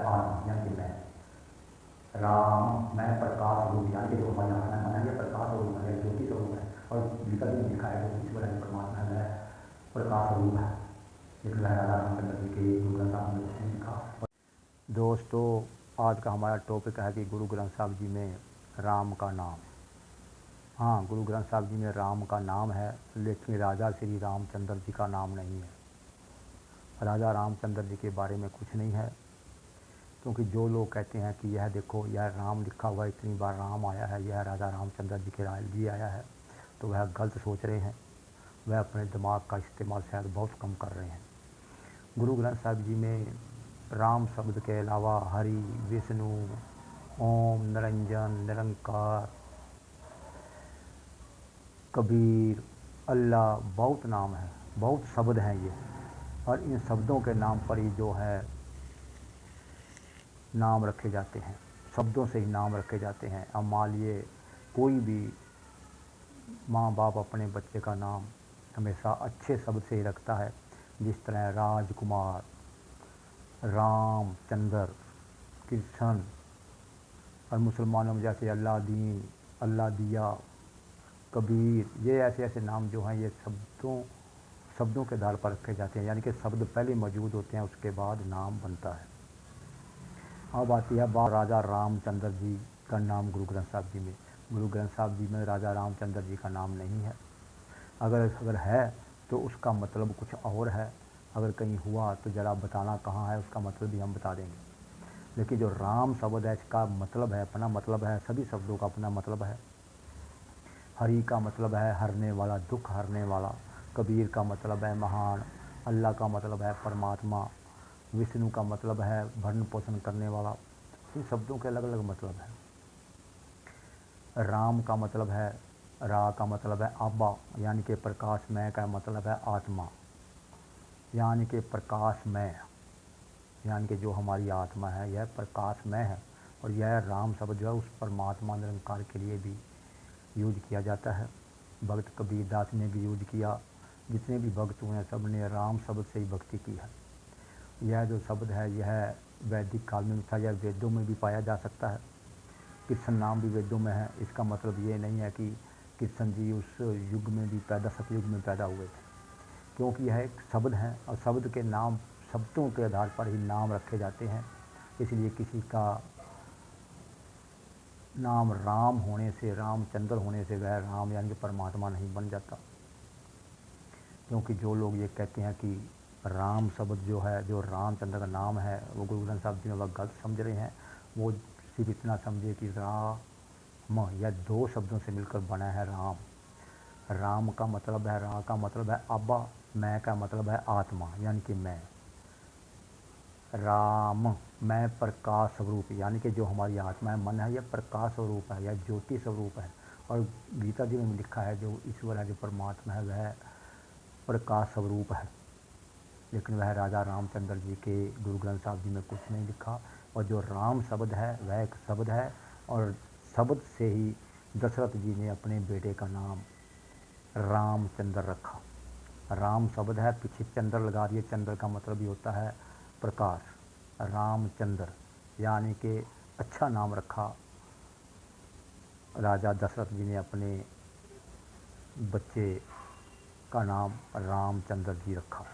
आत्मा यानी कि मैं। राम मैं प्रकाश रूप यानी कि जो हमारी आत्मा है ये प्रकाश रूप है, ज्योति स्वरूप है। और गीता जी में लिखा है जो ईश्वर है परमात्मा है वह प्रकाश रूप है, लेकिन वह राजा रामचंद्र जी के गुरु ग्रंथ साहब में नहीं लिखा। दोस्तों, आज का हमारा टॉपिक है कि गुरु ग्रंथ साहब जी में राम का नाम। हाँ, गुरु ग्रंथ साहब जी में राम का नाम है, लेकिन राजा श्री रामचंद्र जी का नाम नहीं है। राजा रामचंद्र जी के बारे में कुछ नहीं है, क्योंकि जो लोग कहते हैं कि यह देखो यह राम लिखा हुआ, इतनी बार राम आया है, यह राजा रामचंद्र जी के लिए आया है, तो वह गलत सोच रहे हैं। वह अपने दिमाग का इस्तेमाल शायद बहुत कम कर रहे हैं। गुरु ग्रंथ साहब जी में राम शब्द के अलावा हरि, विष्णु, ओम, निरंजन, निरंकार, कबीर, अल्लाह, बहुत नाम है, बहुत शब्द हैं ये। और इन शब्दों के नाम पर ही जो है नाम रखे जाते हैं, शब्दों से ही नाम रखे जाते हैं। अब मान लिए कोई भी माँ बाप अपने बच्चे का नाम हमेशा अच्छे शब्द से ही रखता है, जिस तरह राजकुमार, रामचंद्र, कृष्ण। और मुसलमानों में जैसे अल्लादीन, अल्लाह दिया, कबीर, ये ऐसे ऐसे नाम जो हैं ये शब्दों के आधार पर रखे जाते हैं, यानी कि शब्द पहले मौजूद होते हैं, उसके बाद नाम बनता है। अब आती है बात राजा रामचंद्र जी का नाम गुरु ग्रंथ साहब जी में। गुरु ग्रंथ साहब जी में राजा रामचंद्र जी का नाम नहीं है। अगर है तो उसका मतलब कुछ और है। अगर कहीं हुआ तो ज़रा बताना कहाँ है, उसका मतलब भी हम बता देंगे। लेकिन जो राम शब्द है इसका मतलब है, अपना मतलब है, सभी शब्दों का अपना मतलब है। हरि का मतलब है हरने वाला, दुख हरने वाला। कबीर का मतलब है महान। अल्लाह का मतलब है परमात्मा। विष्णु का मतलब है भरण पोषण करने वाला। इन शब्दों के अलग अलग मतलब है। राम का मतलब है, रा का मतलब है आबा, यानी कि प्रकाशमय का मतलब है आत्मा, यानी कि प्रकाशमय, यानी कि जो हमारी आत्मा है यह प्रकाशमय है। और यह राम शब्द जो है उस परमात्मा निरंकार के लिए भी यूज किया जाता है। भक्त कबीर दास ने भी यूज किया। जितने भी भक्त हुए हैं सब ने राम शब्द से ही भक्ति की है। यह जो शब्द है यह वैदिक काल में था, यह वेदों में भी पाया जा सकता है। कृष्ण नाम भी वेदों में है। इसका मतलब ये नहीं है कि कृष्ण जी उस युग में भी सतयुग में पैदा हुए थे, क्योंकि यह एक शब्द है और शब्द के नाम शब्दों के आधार पर ही नाम रखे जाते हैं। इसलिए किसी का नाम राम होने से, रामचंद्र होने से वह राम यानी कि परमात्मा नहीं बन जाता। क्योंकि जो लोग ये कहते हैं कि राम शब्द जो है, जो रामचंद्र का नाम है, वो गुरु ग्रंथ साहब जी में वह गलत समझ रहे हैं। वो सिर्फ इतना समझे कि राम यह दो शब्दों से मिलकर बना है राम। राम का मतलब है, रा का मतलब है अब्बा, मैं का मतलब है आत्मा यानी कि मैं। राम मैं प्रकाश स्वरूप, यानी कि जो हमारी आत्मा है, मन है, यह प्रकाश स्वरूप है, यह ज्योति स्वरूप है। और गीता जी में लिखा है जो ईश्वर है, जो परमात्मा है, वह प्रकाश स्वरूप है। लेकिन वह राजा रामचंद्र जी के गुरु ग्रंथ साहब जी में कुछ नहीं लिखा। और जो राम शब्द है वह एक शब्द है, और शब्द से ही दशरथ जी ने अपने बेटे का नाम रामचंद्र रखा। राम शब्द है, पीछे चंद्र लगा दिए, चंद्र का मतलब ही होता है प्रकाश। रामचंद्र यानी कि अच्छा नाम रखा राजा दशरथ जी ने अपने बच्चे का नाम रामचंद्र जी रखा।